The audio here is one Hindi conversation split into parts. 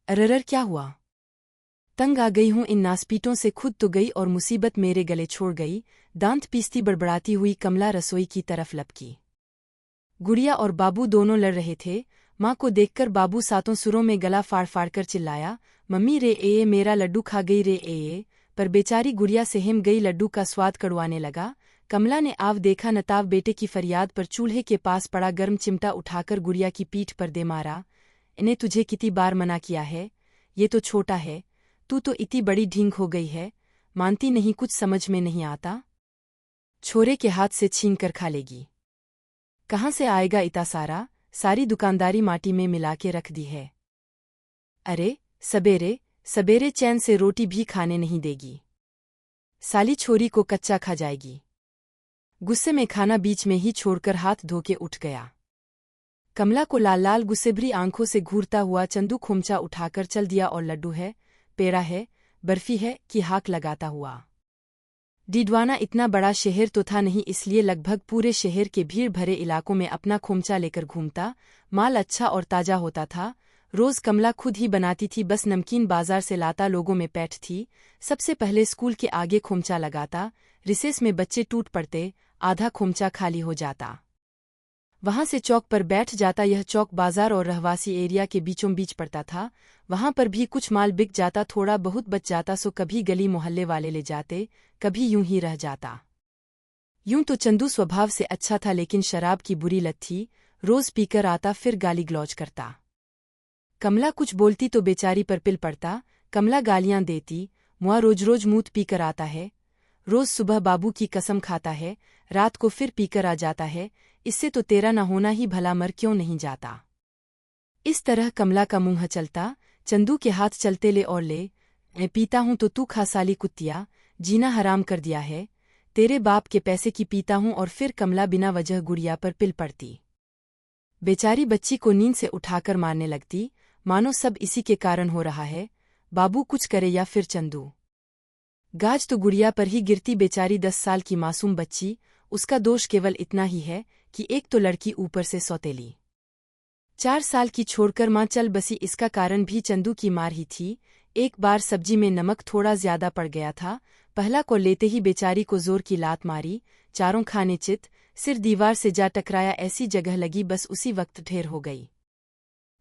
अररर क्या हुआ? तंग आ गई हूं इन नासपीटों से, खुद तो गई और मुसीबत मेरे गले छोड़ गई। दांत पीसती बड़बड़ाती हुई कमला रसोई की तरफ लपकी। गुड़िया और बाबू दोनों लड़ रहे थे। माँ को देखकर बाबू सातों सुरों में गला फाड़ फाड़ कर चिल्लाया, मम्मी रे ए मेरा लड्डू खा गई रे ए। पर बेचारी गुड़िया सहम गई, लड्डू का स्वाद कड़वाने लगा। कमला ने आव देखा नताव बेटे की फरियाद पर चूल्हे के पास पड़ा गर्म चिमटा उठाकर गुड़िया की पीठ पर दे मारा। इन्हें तुझे कितनी बार मना किया है, ये तो छोटा है, तू तो इतनी बड़ी ढींग हो गई है, मानती नहीं, कुछ समझ में नहीं आता। छोरे के हाथ से छीन कर खा लेगी। कहाँ से आएगा इतना सारा, सारी दुकानदारी माटी में मिला के रख दी है। अरे सबेरे सबेरे चैन से रोटी भी खाने नहीं देगी, साली छोरी को कच्चा खा जाएगी। गुस्से में खाना बीच में ही छोड़कर हाथ धो के उठ गया। कमला को लाल लाल गुस्सेभरी आंखों से घूरता हुआ चंदू खोमचा उठाकर चल दिया और लड्डू है, पेड़ा है, बर्फी है कि हाक लगाता हुआ। डिडवाना इतना बड़ा शहर तो था नहीं, इसलिए लगभग पूरे शहर के भीड़ भरे इलाकों में अपना खोमचा लेकर घूमता। माल अच्छा और ताजा होता था। रोज कमला खुद ही बनाती थी, बस नमकीन बाजार से लाता, लोगों में पैठ थी। सबसे पहले स्कूल के आगे खोमचा लगाता, रिसेस में बच्चे टूट पड़ते, आधा खोमचा खाली हो जाता। वहां से चौक पर बैठ जाता। यह चौक बाजार और रहवासी एरिया के बीचों बीच पड़ता था। वहां पर भी कुछ माल बिक जाता, थोड़ा बहुत बच जाता, सो कभी गली मोहल्ले वाले ले जाते, कभी यूं ही रह जाता। यूं तो चंदू स्वभाव से अच्छा था, लेकिन शराब की बुरी लत थी। रोज पीकर आता, फिर गाली गलौज करता। कमला कुछ बोलती तो बेचारी पर पिल पड़ता। कमला गालियां देती, मुआ रोज रोज मूत पीकर आता है, रोज सुबह बाबू की कसम खाता है, रात को फिर पीकर आ जाता है, इससे तो तेरा न होना ही भला मर क्यों नहीं जाता। इस तरह कमला का मुंह चलता। चंदू के हाथ चलते, ले और ले, मैं पीता हूं तो तू खा साली कुत्तिया, जीना हराम कर दिया है, तेरे बाप के पैसे की पीता हूं। और फिर कमला बिना वजह गुड़िया पर पिल पड़ती। बेचारी बच्ची को नींद से उठाकर मारने लगती, मानो सब इसी के कारण हो रहा है, बाबू कुछ करे या फिर चंदू। गाज तो गुड़िया पर ही गिरती। बेचारी 10 साल की मासूम बच्ची, उसका दोष केवल इतना ही है कि एक तो लड़की ऊपर से सौतेली, 4 साल की छोड़कर मां चल बसी। इसका कारण भी चंदू की मार ही थी। एक बार सब्जी में नमक थोड़ा ज्यादा पड़ गया था। पहला को लेते ही बेचारी को जोर की लात मारी, चारों खाने चित, सिर दीवार से जा टकराया, ऐसी जगह लगी बस उसी वक्त ढेर हो गई।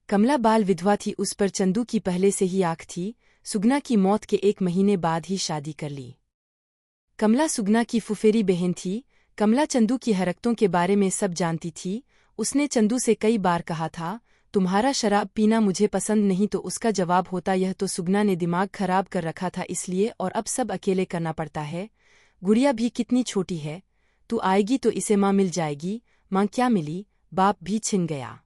कमला बाल विधवा थी, उस पर चंदू की पहले से ही आंख थी। सुगना की मौत के 1 महीने बाद ही शादी कर ली। कमला सुगना की फुफेरी बहन थी। कमला चंदू की हरकतों के बारे में सब जानती थी। उसने चंदू से कई बार कहा था, तुम्हारा शराब पीना मुझे पसंद नहीं, तो उसका जवाब होता, यह तो सुगना ने दिमाग खराब कर रखा था इसलिए, और अब सब अकेले करना पड़ता है। गुड़िया भी कितनी छोटी है, तू आएगी तो इसे माँ मिल जाएगी। माँ क्या मिली, बाप भी छिन गया।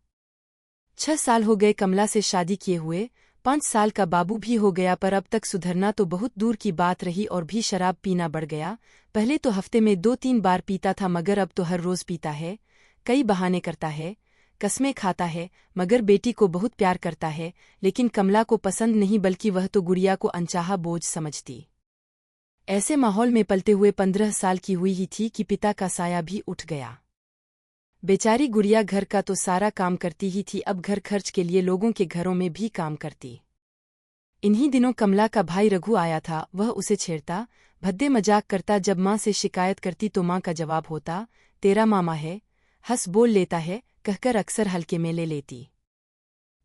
6 साल हो गए कमला से शादी किए हुए, 5 साल का बाबू भी हो गया, पर अब तक सुधरना तो बहुत दूर की बात रही और भी शराब पीना बढ़ गया। पहले तो हफ्ते में 2-3 बार पीता था, मगर अब तो हर रोज पीता है। कई बहाने करता है, कस्में खाता है, मगर बेटी को बहुत प्यार करता है, लेकिन कमला को पसंद नहीं, बल्कि वह तो गुड़िया को अनचाहा बोझ समझती। ऐसे माहौल में पलते हुए 15 साल की हुई ही थी कि पिता का साया भी उठ गया। बेचारी गुड़िया घर का तो सारा काम करती ही थी, अब घर खर्च के लिए लोगों के घरों में भी काम करती। इन्हीं दिनों कमला का भाई रघु आया था। वह उसे छेड़ता, भद्दे मजाक करता। जब माँ से शिकायत करती तो माँ का जवाब होता, तेरा मामा है, हंस बोल लेता है, कहकर अक्सर हल्के में ले लेती।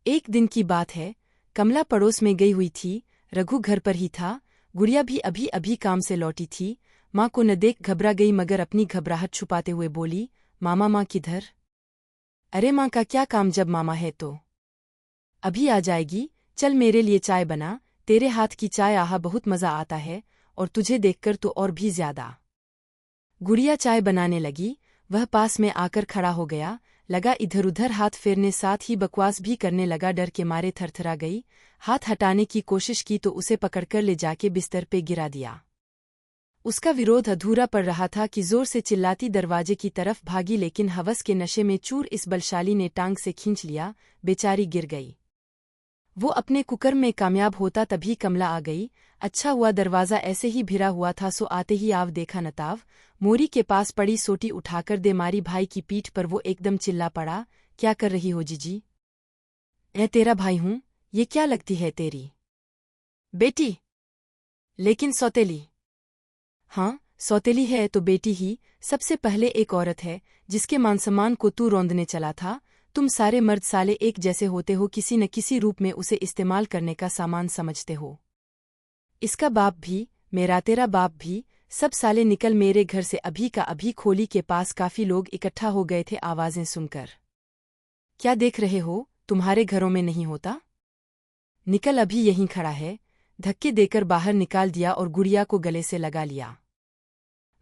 एक दिन की बात है, कमला पड़ोस में गई हुई थी, रघु घर पर ही था। गुड़िया भी अभी अभी काम से लौटी थी। माँ को न देख घबरा गई, मगर अपनी घबराहट छुपाते हुए बोली, मामा माँ किधर? अरे माँ का क्या काम, जब मामा है तो अभी आ जाएगी। चल मेरे लिए चाय बना, तेरे हाथ की चाय आहा बहुत मजा आता है, और तुझे देखकर तो और भी ज्यादा। गुड़िया चाय बनाने लगी। वह पास में आकर खड़ा हो गया, लगा इधर उधर हाथ फेरने, साथ ही बकवास भी करने लगा। डर के मारे थरथरा गई, हाथ हटाने की कोशिश की तो उसे पकड़कर ले जाके बिस्तर पे गिरा दिया। उसका विरोध अधूरा पड़ रहा था कि जोर से चिल्लाती दरवाजे की तरफ भागी, लेकिन हवस के नशे में चूर इस बलशाली ने टांग से खींच लिया। बेचारी गिर गई। वो अपने कुकर्म में कामयाब होता तभी कमला आ गई। अच्छा हुआ दरवाज़ा ऐसे ही भिरा हुआ था, सो आते ही आव देखा नताव मोरी के पास पड़ी सोटी उठाकर दे मारी भाई की पीठ पर। वो एकदम चिल्ला पड़ा, क्या कर रही हो जीजी? मैं तेरा भाई हूँ, ये क्या लगती है तेरी बेटी? लेकिन सौतेली। हाँ, सौतेली है तो बेटी ही। सबसे पहले एक औरत है जिसके मान सम्मान को तू रौंदने चला था। तुम सारे मर्द साले एक जैसे होते हो, किसी न किसी रूप में उसे इस्तेमाल करने का सामान समझते हो। इसका बाप भी, मेरा तेरा बाप भी, सब साले निकल मेरे घर से अभी का अभी। खोली के पास काफी लोग इकट्ठा हो गए थे आवाजें सुनकर। क्या देख रहे हो, तुम्हारे घरों में नहीं होता? निकल, अभी यहीं खड़ा है। धक्के देकर बाहर निकाल दिया और गुड़िया को गले से लगा लिया।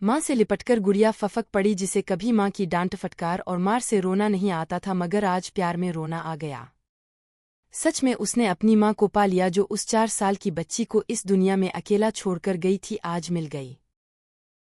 माँ से लिपटकर गुड़िया फफक पड़ी, जिसे कभी माँ की डांट फटकार और मार से रोना नहीं आता था, मगर आज प्यार में रोना आ गया। सच में उसने अपनी माँ को पा लिया, जो उस 4 साल की बच्ची को इस दुनिया में अकेला छोड़कर गई थी, आज मिल गई।